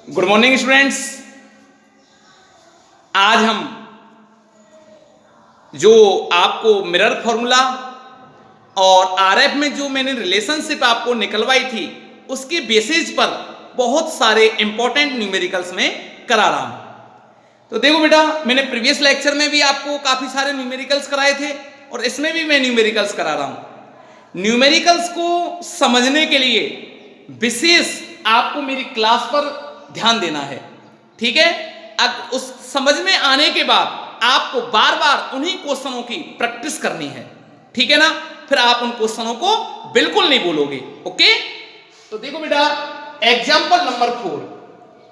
Good morning students. आज हम जो आपको मिरर फॉर्मूला और आरएफ में जो मैंने रिलेशनशिप आपको निकलवाई थी उसके बेसिस पर बहुत सारे इंपॉर्टेंट न्यूमेरिकल्स में करा रहा हूं। तो देखो बेटा, मैंने प्रीवियस लेक्चर में भी आपको काफी सारे न्यूमेरिकल्स कराए थे और इसमें भी मैं न्यूमेरिकल्स करा रहा हूं। न्यूमेरिकल्स को समझने के लिए विशेष आपको मेरी क्लास पर ध्यान देना है, ठीक है। अब उस समझ में आने के बाद आपको बार बार उन्हीं क्वेश्चनों की प्रैक्टिस करनी है, ठीक है ना। फिर आप उन क्वेश्चनों को बिल्कुल नहीं बोलोगे, ओके। तो देखो बेटा, एग्जाम्पल नंबर 4,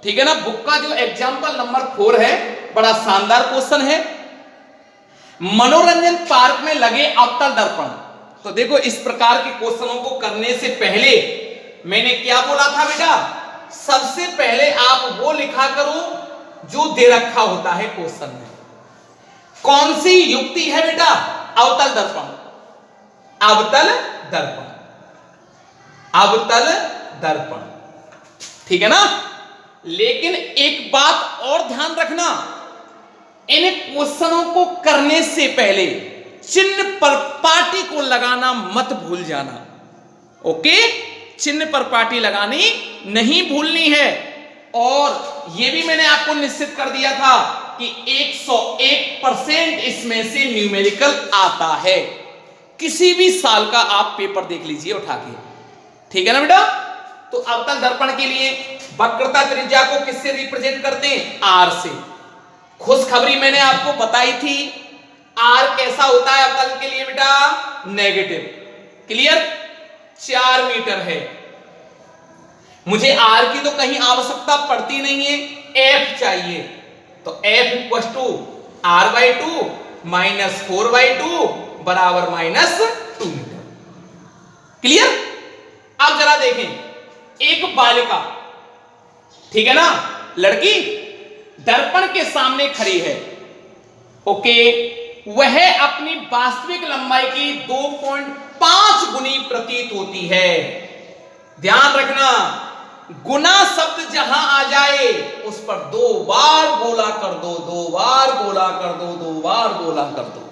ठीक है ना। बुक का जो एग्जाम्पल नंबर 4 है, बड़ा शानदार क्वेश्चन है। मनोरंजन पार्क में लगे अवतल दर्पण। तो देखो, इस प्रकार के क्वेश्चनों को करने से पहले मैंने क्या बोला था बेटा, सबसे पहले आप वो लिखा करो जो दे रखा होता है क्वेश्चन में। कौन सी युक्ति है बेटा? अवतल दर्पण, अवतल दर्पण, अवतल दर्पण, ठीक है ना। लेकिन एक बात और ध्यान रखना, इन क्वेश्चनों को करने से पहले चिन्ह पर पाटी को लगाना मत भूल जाना, ओके। चिन्ह पर पाटी लगानी नहीं भूलनी है। और यह भी मैंने आपको निश्चित कर दिया था कि 101% इसमें से न्यूमेरिकल आता है। किसी भी साल का आप पेपर देख लीजिए उठा के, ठीक है ना बेटा। तो अवतल दर्पण के लिए वक्रता त्रिज्या को किससे रिप्रेजेंट करते हैं? आर से। खुशखबरी मैंने आपको बताई थी, आर कैसा होता है अवतल के लिए बेटा? नेगेटिव। क्लियर? 4 मीटर है। मुझे आर की तो कहीं आवश्यकता पड़ती नहीं है, एफ चाहिए। तो F equal to r/2 minus 4/2 बराबर -2 मीटर। क्लियर? अब जरा देखें, एक बालिका, ठीक है ना, लड़की दर्पण के सामने खड़ी है, ओके। वह अपनी वास्तविक लंबाई की 2.5 गुनी प्रतीत होती है। ध्यान रखना, गुना शब्द जहां आ जाए उस पर 2 बार गोला कर दो, 2 बार गोला कर दो, 2 बार गोला कर दो,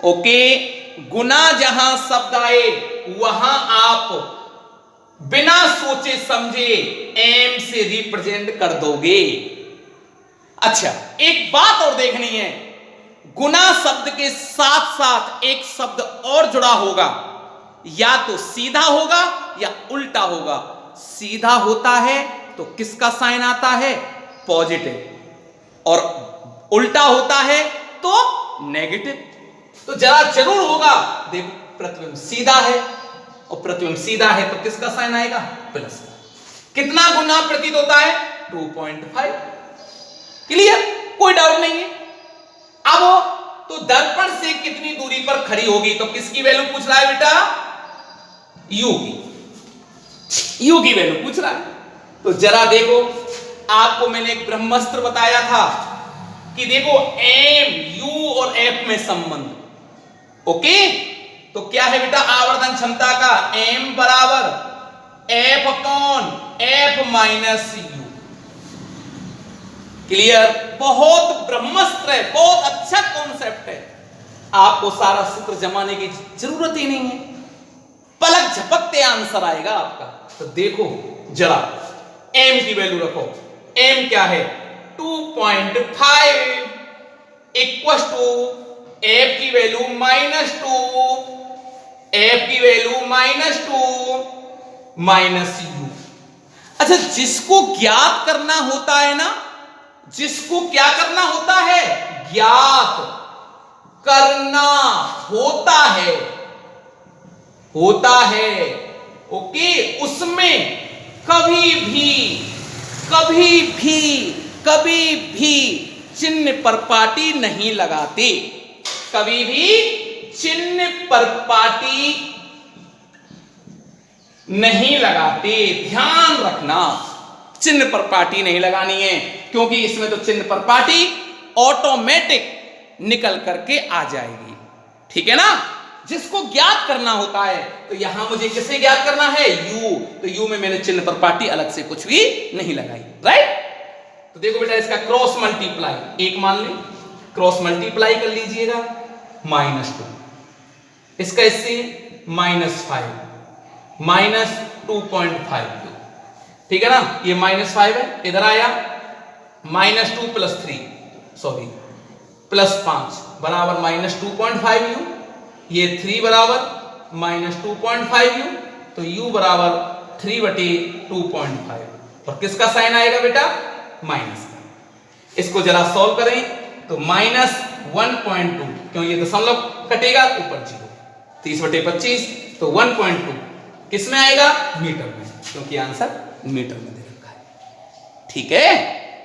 ओके। गुना जहां शब्द आए वहां आप बिना सोचे समझे एम से रिप्रेजेंट कर दोगे। अच्छा, एक बात और देखनी है, गुना शब्द के साथ साथ एक शब्द और जुड़ा होगा, या तो सीधा होगा या उल्टा होगा। सीधा होता है तो किसका साइन आता है? पॉजिटिव। और उल्टा होता है तो नेगेटिव। तो जरा जरूर होगा। देखो, प्रतिबिंब सीधा है और प्रतिबिंब सीधा है तो किसका साइन आएगा? प्लस। कितना गुना प्रतीत होता है? 2.5। क्लियर? कोई डाउट नहीं है। अब तो दर्पण से कितनी दूरी पर खड़ी होगी? तो किसकी वैल्यू पूछ रहा है बेटा? यू की। यू की वैल्यू पूछ रहा है। तो जरा देखो, आपको मैंने एक ब्रह्मास्त्र बताया था कि देखो एम, यू और एफ में संबंध, ओके। तो क्या है बेटा आवर्धन क्षमता का? एम बराबर F upon F minus you. Clear? बहुत ब्रह्मास्त्र है, बहुत अच्छा कॉन्सेप्ट है। आपको सारा सूत्र जमाने की जरूरत ही नहीं है, पलक झपकते आंसर आएगा आपका। तो देखो जरा, एम की वैल्यू रखो। एम क्या है? 2.5 इक्वल टू एफ की वैल्यू -2, एफ की वैल्यू -2 माइनस यू। अच्छा, जिसको ज्ञात करना होता है ना, जिसको क्या करना होता है? ज्ञात करना होता है, होता है, ओके। उसमें कभी भी कभी भी कभी भी चिन्ह पर पाटी नहीं लगाते, कभी भी चिन्ह पर पाटी नहीं लगाते। ध्यान रखना, चिन्ह पर पाटी नहीं लगानी है, क्योंकि इसमें तो चिन्ह पर पाटी ऑटोमेटिक निकल करके आ जाएगी, ठीक है ना। जिसको ज्ञात करना होता है, तो यहां मुझे किसे ज्ञात करना है? यू। तो यू में मैंने चिन्ह पर पाटी अलग से कुछ भी नहीं लगाई, राइट। तो देखो बेटा इसका क्रॉस मल्टीप्लाई एक मान ले, क्रॉस मल्टीप्लाई कर लीजिएगा -2, इसका इससे -5 -2.5, ठीक है ना, ये -5 है, इधर आया -2 + 3 सॉरी +5 बराबर -2.5 u, ये 3 बराबर -2.5 u, तो u बराबर 3/2.5, और किसका साइन आएगा बेटा, माइनस का। इसको जरा सॉल्व करें तो -1.2, क्यों ये दशमलव कटेगा ऊपर 0, 30/25, तो 1.2 किस में आएगा, मीटर में, क्योंकि आंसर मीटर में दे रखा है। ठीक है,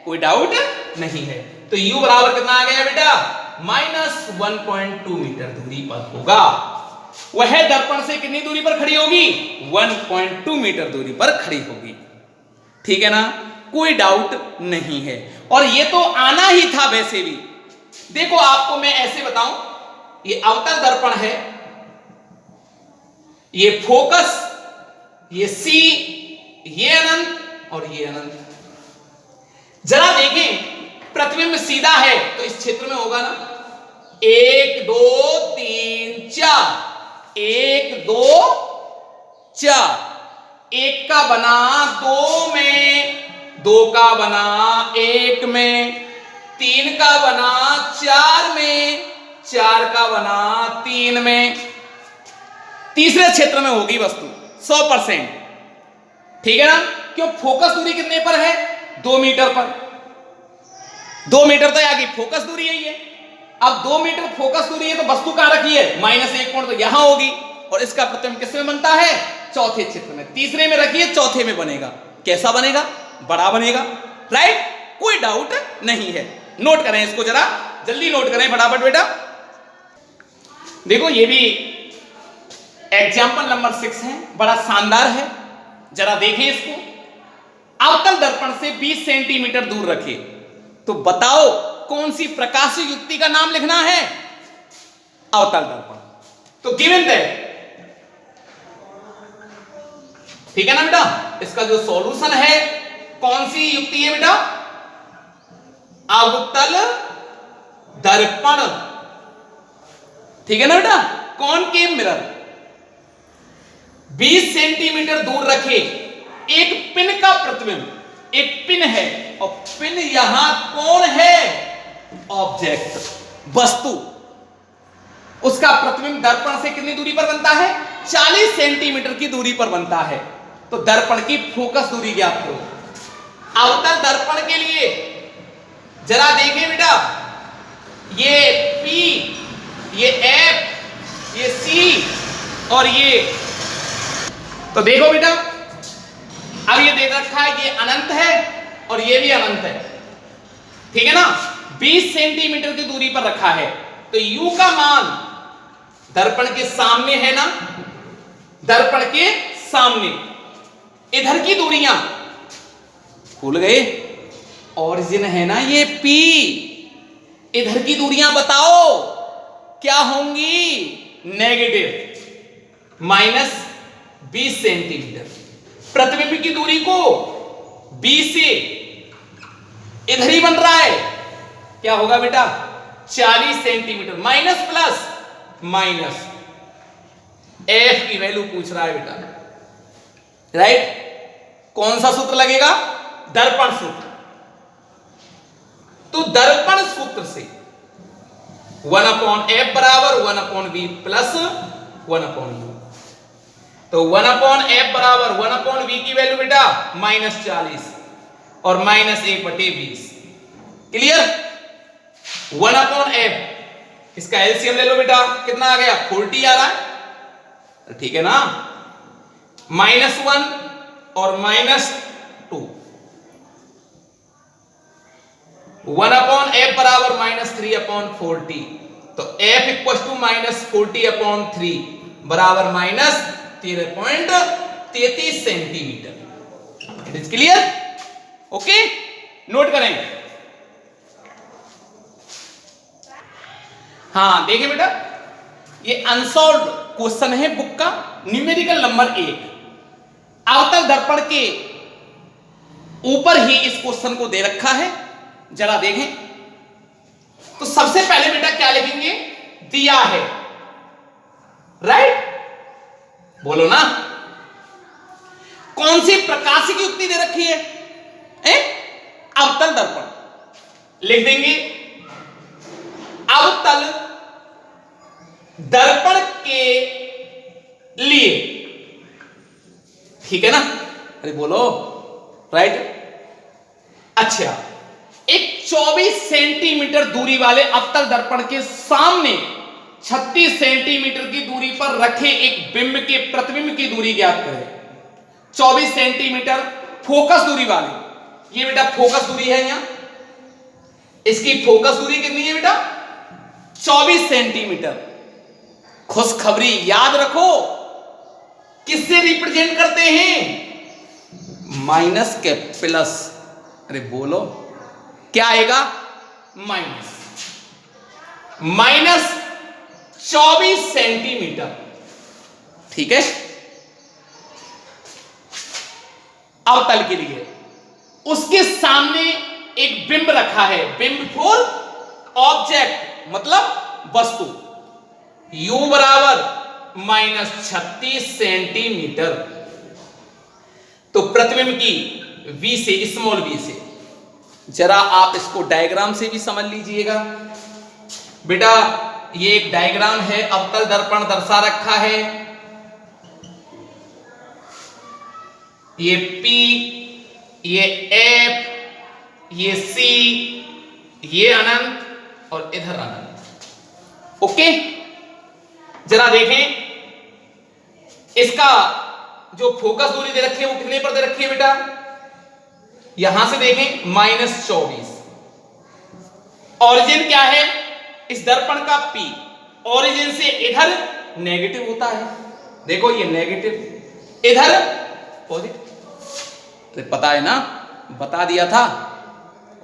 कोई डाउट नहीं है। तो u बराबर कितना आ गया बेटा, -1.2 मीटर दूरी पर होगा। वह दर्पण से कितनी दूरी पर खड़ी होगी, 1.2 मीटर दूरी पर खड़ी होगी। ठीक है ना, कोई डाउट नहीं है। और ये तो आना ही था वैसे भी। देखो आपको मैं ऐसे बताऊं, ये अवतल दर्पण है, ये फोकस, ये C, ये अनंत और ये अनंत। जरा देखें, प्रतिबिंब सीधा है तो इस क्षेत्र में होगा ना, 1 2 3 4, 1 2 4, 1 का बना 2 में, 2 का बना 1 में, 3 का बना 4 में, 4 का बना 3 में। तीसरे क्षेत्र में होगी वस्तु 100%। ठीक है ना, क्यों, फोकस दूरी कितने पर है, 2 मीटर पर, 2 मीटर तो आगे फोकस दूरी यही है। अब 2 मीटर फोकस दूरी है तो वस्तु कहां रखी है, -1 कोण, तो यहां होगी, और इसका प्रतिबिंब किसमें बनता है, चौथे क्षेत्र में। तीसरे में रखिए, चौथे में बनेगा। कैसा बनेगा, बड़ा बनेगा, राइट, कोई डाउट नहीं है। नोट करें इसको, जरा जल्दी नोट करें फटाफट बेटा। देखो ये भी एग्जाम्पल नंबर 6 है, बड़ा शानदार है, जरा देखें इसको। अवतल दर्पण से 20 सेंटीमीटर दूर रखे, तो बताओ कौन सी प्रकाश युक्ति का नाम लिखना है, अवतल दर्पण। तो गिवन दैट, ठीक है ना बेटा, इसका जो सॉल्यूशन है, कौन सी युक्ति है बेटा, अवतल दर्पण। ठीक है ना बेटा, कॉनकेव मिरर, 20 सेंटीमीटर दूर रखे, एक पिन का प्रतिबिंब, एक पिन है, और पिन यहां कौन है, ऑब्जेक्ट, वस्तु, उसका प्रतिबिंब दर्पण से कितनी दूरी पर बनता है, 40 सेंटीमीटर की दूरी पर बनता है। तो दर्पण की फोकस दूरी ज्ञात करो। अवतल दर्पण के लिए जरा देखें बेटा, ये P, ये F, ये C और ये, तो देखो बेटा, अब ये दे रखा है, ये अनंत है और ये भी अनंत है। ठीक है ना, 20 सेंटीमीटर की दूरी पर रखा है, तो U का मान दर्पण के सामने है ना, दर्पण के सामने, इधर की दूरियां भूल गए, ऑरिजिन है ना ये P, इधर की दूरियां बताओ क्या होंगी, नेगेटिव, -20 सेंटीमीटर। प्रतिबिंब की दूरी को B से इधर ही बन रहा है, क्या होगा बेटा, 40 centimetre, minus plus minus, F की वैल्यू पूछ रहा है बेटा, राइट। कौन सा सूत्र लगेगा, दर्पण सूत्र। तो दर्पण सूत्र से 1/f बराबर 1/v प्लस 1/u, तो 1/f बराबर 1/v की वैल्यू बेटा -40 और -1/20, क्लियर। 1/f, इसका एलसीएम ले लो बेटा, कितना आ गया, 40 आ रहा है, ठीक है ना, -1 और -2, 1/f बराबर -3/40, तो f इक्वल टू -40/3 बराबर -13.33 centimetre. It is clear, okay, note करें। हाँ देखिए बेटा, ये अनसॉल्व्ड क्वेश्चन है बुक का, न्यूमेरिकल नंबर 1। अवतल दर्पण के ऊपर ही इस क्वेश्चन को दे रखा है, जरा देखें। तो सबसे पहले बेटा क्या लिखेंगे, दिया है, राइट, बोलो ना। कौन सी प्रकाशिक युक्ति दे रखी है, अवतल दर्पण लिख देंगे। अवतल दर्पण के लिए, ठीक है ना, अरे बोलो, राइट। अच्छा, एक 24 सेंटीमीटर दूरी वाले अवतल दर्पण के सामने 36 सेंटीमीटर की दूरी पर रखे एक बिंब के प्रतिबिंब की दूरी ज्ञात करें। 24 सेंटीमीटर फोकस दूरी वाले, ये बेटा फोकस दूरी है, यहां इसकी फोकस दूरी कितनी है बेटा, 24 सेंटीमीटर। खुशखबरी याद रखो, किससे रिप्रेजेंट करते हैं, माइनस के प्लस, अरे बोलो क्या आएगा, माइनस 24 सेंटीमीटर, ठीक है। अवतल के लिए उसके सामने एक बिंब रखा है, बिंब फॉर ऑब्जेक्ट मतलब वस्तु, u बराबर -36 सेंटीमीटर। तो प्रतिबिंब की v से, स्मॉल v से, जरा आप इसको डायग्राम से भी समझ लीजिएगा बेटा। ये एक डायग्राम है, अवतल दर्पण दर्शा रखा है, ये P, ये F, ये C, ये अनंत और इधर अनंत, ओके। जरा देखें, इसका जो फोकस दूरी दे रखी है वो कितने पर दे रखी है बेटा, यहां से देखें -24। ऑरिजिन क्या है इस दर्पण का, P, ऑरिजिन से इधर नेगेटिव होता है, देखो ये नेगेटिव, इधर पॉजिटिव, तो पता है ना, बता दिया था,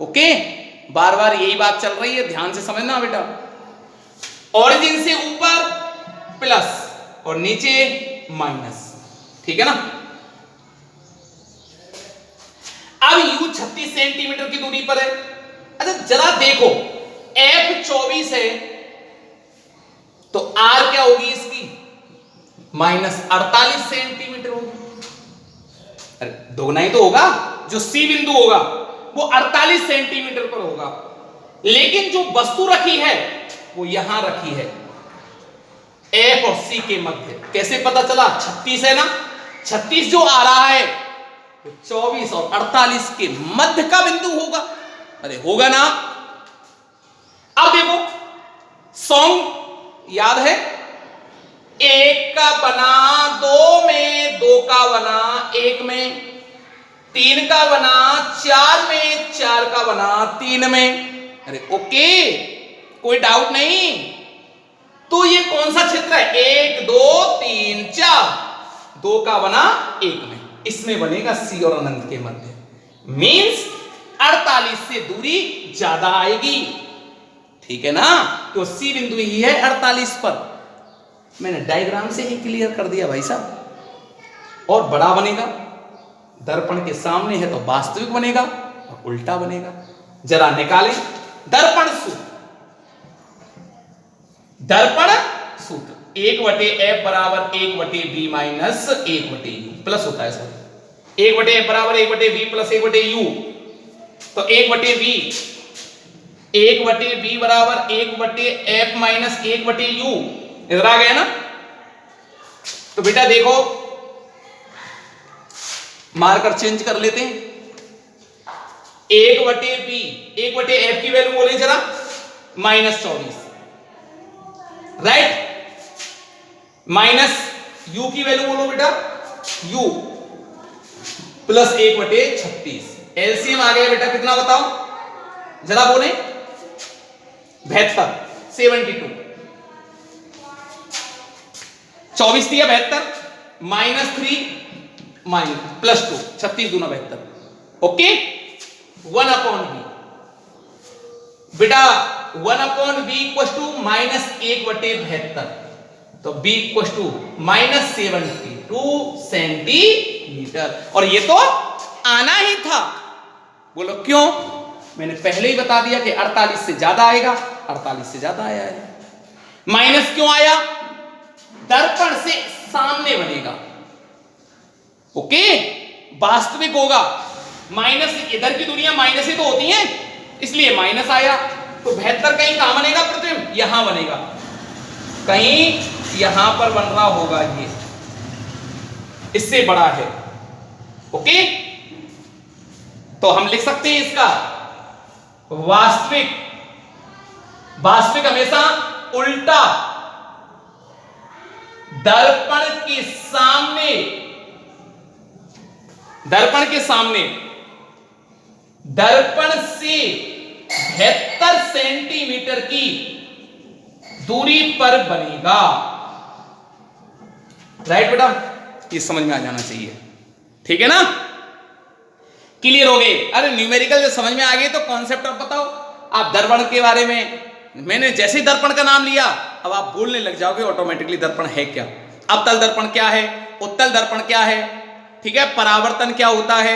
ओके। बार बार यही बात चल रही है, ध्यान से समझना बेटा। ऑरिजिन से ऊपर प्लस और नीचे माइनस, ठीक है ना। अब u 36 सेंटीमीटर की दूरी पर है। अच्छा जरा देखो, f 24 है तो r क्या होगी इसकी, -48 सेंटीमीटर होगी। अरे दोगुना ही तो होगा, जो C बिंदु होगा वो 48 सेंटीमीटर पर होगा, लेकिन जो वस्तु रखी है वो यहां रखी है, F और C के मध्य। कैसे पता चला, 36 है ना, 36 जो आ रहा है तो 24 और 48 के मध्य का बिंदु होगा, अरे होगा ना। अब देखो, सॉन्ग याद है, एक का बना दो में, दो का बना एक में, तीन का बना चार में, चार का बना तीन में, अरे ओके, कोई डाउट नहीं। तो ये कौन सा क्षेत्र है, 1 2 3 4, दो का बना एक में, इसमें बनेगा C और अनंत के मध्य, मींस 48 से दूरी ज्यादा आएगी, ठीक है ना। तो C बिंदु ही है 48 पर। मैंने डायग्राम से ही क्लियर कर दिया भाई साहब। और बड़ा बनेगा, दर्पण के सामने है तो वास्तविक बनेगा और उल्टा बनेगा। जरा निकालें दर्पण सूत्र। दर्पण सूत्र 1/f बराबर 1/b माइनस 1/u, प्लस होता है सर, 1/f बराबर 1/b प्लस 1/u, तो 1/b बराबर 1/f माइनस 1/u, इधर आ गया ना। तो बेटा देखो, मार्कर चेंज कर लेते हैं, 1/b, 1/f की वैल्यू बोले जरा, -24, राइट, माइनस u की वैल्यू बोलो बेटा, u प्लस 1/36, एलसीएम आ गया बेटा, कितना बताओ जरा बोले, 72, 72, 24 दिया 72, -3 +2, 36 दूना 72, ओके। 1/b बेटा, 1/b इक्वल टू -1/72, तो b इक्वल टू -72 सेंटीमीटर। और ये तो आना ही था, बोलो क्यों? मैंने पहले ही बता दिया कि 48 से ज्यादा आएगा, 48 से ज्यादा आया है। माइनस क्यों आया? दर्पण से सामने बनेगा, ओके, वास्तविक होगा। माइनस, इधर की दुनिया माइनस ही तो होती है, इसलिए माइनस आया। तो 72 कहीं कहां बनेगा प्रतिबिंब? यहां बनेगा, कहीं यहां पर बन रहा होगा, ये इससे बड़ा है, ओके। तो हम लिख सकते हैं इसका वास्तविक, वास्तविक हमेशा उल्टा, दर्पण के सामने, दर्पण के सामने, दर्पण से 72 सेंटीमीटर की दूरी पर बनेगा। राइट बेटा, ये समझ में आ जाना चाहिए, ठीक है ना? क्लियर हो गए? अरे न्यूमेरिकल जो समझ में आ गए तो कॉन्सेप्ट अब बताओ। आप दर्पण के बारे में, मैंने जैसे ही दर्पण का नाम लिया अब आप बोलने लग जाओगे ऑटोमेटिकली दर्पण है क्या, अवतल दर्पण क्या है, उत्तल दर्पण क्या है, ठीक है, परावर्तन क्या होता है,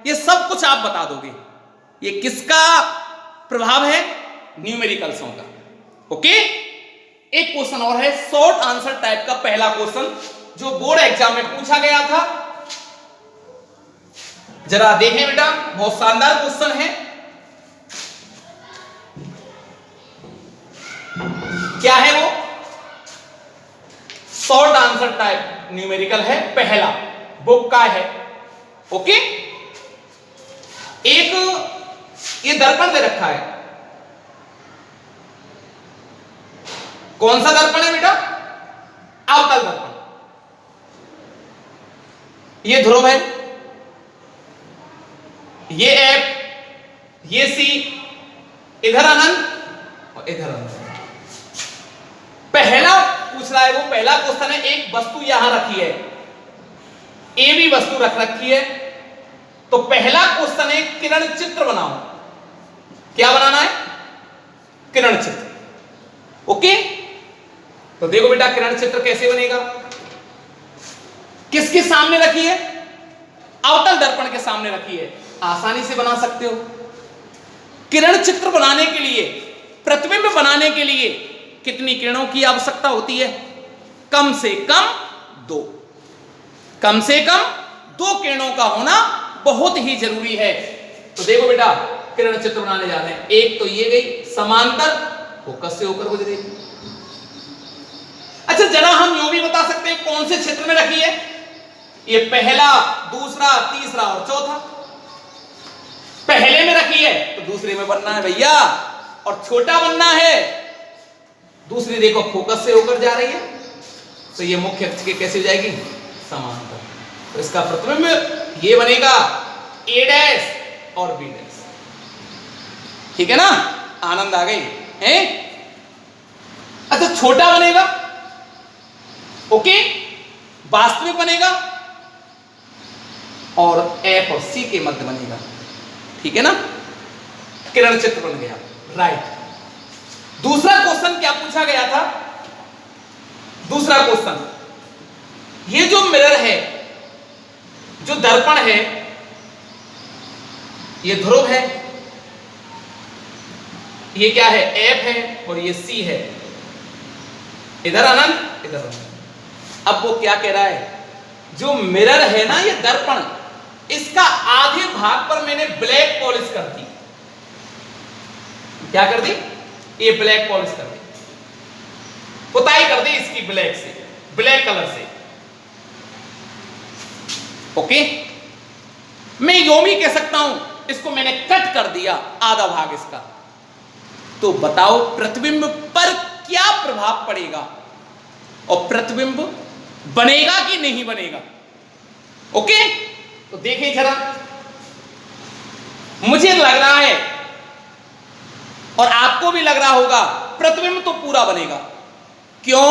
ये सब कुछ आप बता दोगे। ये किसका प्रभाव है? न्यूमेरिकल्सों का, ओके। एक क्वेश्चन और है, शॉर्ट आंसर टाइप का पहला क्वेश्चन जो बोर्ड एग्जाम में पूछा गया था, जरा देखें बेटा, बहुत शानदार क्वेश्चन है। क्या है वो? शॉर्ट आंसर टाइप न्यूमेरिकल है, पहला बुक का है, ओके। एक ये दर्पण दे रखा है, कौन सा दर्पण है बेटा? अवतल दर्पण। ये ध्रुव है, ये एफ, ये सी, इधर अनंत और इधर अनंत। पहला पूछ रहा है वो, पहला क्वेश्चन है, एक वस्तु यहां रखी है, ए भी वस्तु रख रखी है, तो पहला क्वेश्चन है किरण चित्र बनाओ। क्या बनाना है? किरण चित्र, ओके। तो देखो बेटा किरण चित्र कैसे बनेगा, किसके सामने रखी है? अवतल दर्पण के सामने रखी है, आसानी से बना सकते हो। किरण चित्र बनाने के लिए, प्रतिबिंब बनाने के लिए कितनी किरणों की आवश्यकता होती है? कम से कम 2, कम से कम 2 किरणों का होना बहुत ही जरूरी है। तो देखो बेटा किरण चित्र बनाने जा रहे हैं, एक तो ये गई समांतर, फोकस से होकर गुजरेगी। अच्छा जरा हम यूं भी बता सकते हैं कौन से क्षेत्र में रखी है? ये पहला, दूसरा, तीसरा और चौथा। पहले में रखी है तो दूसरे में बनना है भैया, और छोटा बनना है। दूसरी देखो फोकस से होकर जा रही है, तो ये मुख्य अक्ष के कैसे हो जाएगी? समांतर। तो इसका प्रतिबिंब ये बनेगा ए डैश और बी डैश, ठीक है ना? आनंद आ गई है? अच्छा छोटा बनेगा, ओके, वास्तविक बनेगा, और एफ और सी के मध्य बनेगा, ठीक है ना? किरण चित्र बन गया, राइट। दूसरा क्वेश्चन क्या पूछा गया था? दूसरा क्वेश्चन, ये जो मिरर है, जो दर्पण है, ये ध्रुव है, ये क्या है? एफ है, और ये सी है, इधर अनंत, इधर अनंत। अब वो क्या कह रहा है? जो मिरर है ना, ये दर्पण, इसका आधे भाग पर मैंने ब्लैक पॉलिश कर दी। क्या कर दी? ये ब्लैक पॉलिश कर दी, पुताई कर दी इसकी ब्लैक से, ब्लैक कलर से, ओके। मैं यूं भी कह सकता हूं, इसको मैंने कट कर दिया आधा भाग इसका। तो बताओ प्रतिबिंब पर क्या प्रभाव पड़ेगा, और प्रतिबिंब बनेगा कि नहीं बनेगा? ओके, तो देखिए जरा, मुझे लग रहा है और आपको भी लग रहा होगा प्रतिबिंब तो पूरा बनेगा। क्यों?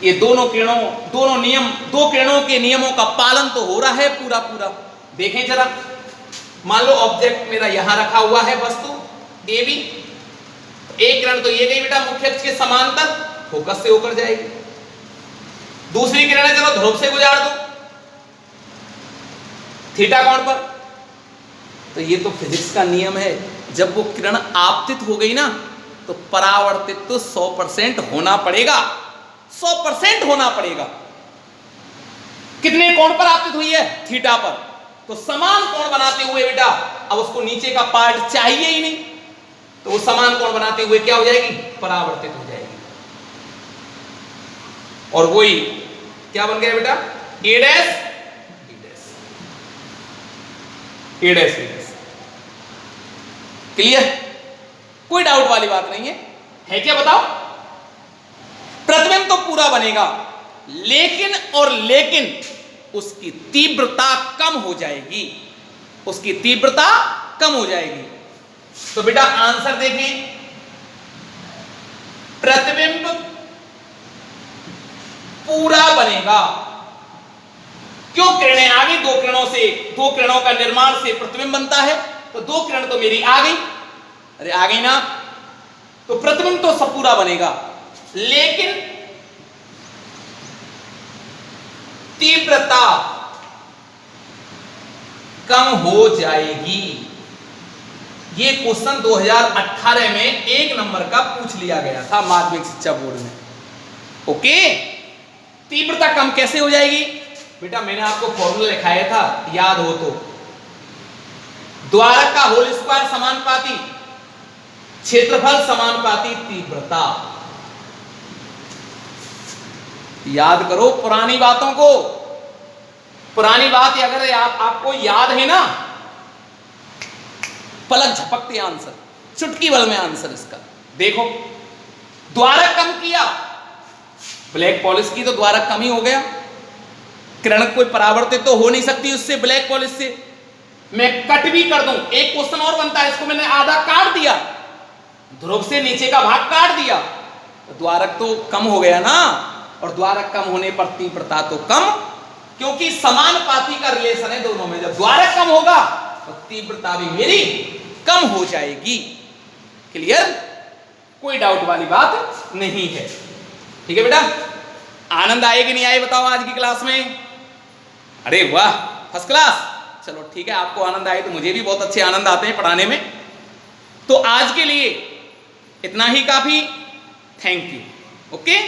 ये दोनों किरणों, दोनों नियम, 2 किरणों के नियमों का पालन तो हो रहा है पूरा पूरा। देखें जरा, मान लो ऑब्जेक्ट मेरा यहां रखा हुआ है, वस्तु ए बी, एक किरण तो ये गई बेटा मुख्य अक्ष के समांतर, फोकस से होकर जाएगी। दूसरी किरण चलो ध्रुव से गुजार दो, थीटा कोण पर, तो ये तो फिजिक्स का नियम है, जब वो किरण आपतित हो गई ना तो परावर्तित तो 100% होना पड़ेगा, 100% होना पड़ेगा। कितने कोण पर आपतित हुई है? थीटा पर। तो समान कोण बनाते हुए बेटा अब उसको नीचे का पार्ट चाहिए ही नहीं, तो वो समान कोण बनाते हुए क्या हो जाएगी? परावर्तित हो जाएगी। और वही क्या बन गया बेटा? ए डैश बी डैश, ए डैश बी डैश। क्लियर? कोई डाउट वाली बात नहीं है क्या? बताओ। प्रतिबिंब तो पूरा बनेगा, लेकिन और लेकिन उसकी तीव्रता कम हो जाएगी, उसकी तीव्रता कम हो जाएगी। तो बेटा आंसर देखें, प्रतिबिंब पूरा बनेगा। क्यों? किरणें आ गई, दो किरणों से, दो किरणों का निर्माण से प्रतिबिंब बनता है, तो दो किरण तो मेरी आ गई, अरे आ गई ना, तो प्रतिबिंब तो सब पूरा बनेगा, लेकिन तीव्रता कम हो जाएगी। ये क्वेश्चन 2018 में 1 नंबर का पूछ लिया गया था माध्यमिक शिक्षा बोर्ड में। ओके, तीव्रता कम कैसे हो जाएगी? बेटा मैंने आपको फॉर्मूला लिखाया था, याद हो तो, द्वारक का होल स्क्वायर समानुपाती क्षेत्रफल समानुपाती तीव्रता। याद करो पुरानी बातों को, पुरानी बात अगर आपको याद है ना, पलक झपकते आंसर, चुटकी बल में आंसर इसका। देखो द्वारक कम किया, ब्लैक पॉलिश की तो द्वारक कम ही हो गया, किरण कोई परावर्तित तो हो नहीं सकती उससे, ब्लैक पॉलिश से। मैं कट भी कर दूं, एक क्वेश्चन और बनता है, इसको मैंने आधा काट दिया, ध्रुव से नीचे का भाग काट दिया, तो द्वारक तो कम हो गया ना, और द्वारक कम होने पर तीव्रता तो कम, क्योंकि समानुपाती का रिलेशन है दोनों में। जब द्वारक कम होगा तो तीव्रता भी मेरी कम हो जाएगी। क्लियर? कोई डाउट वाली बात नहीं है। ठीक है बेटा, आनंद आए कि नहीं आए बताओ आज की क्लास में? अरे वाह, फर्स्ट क्लास। चलो ठीक है, आपको आनंद आए तो मुझे भी बहुत अच्छे आनंद आते हैं पढ़ाने में। तो आज के लिए इतना ही काफी। Thank you. ओके।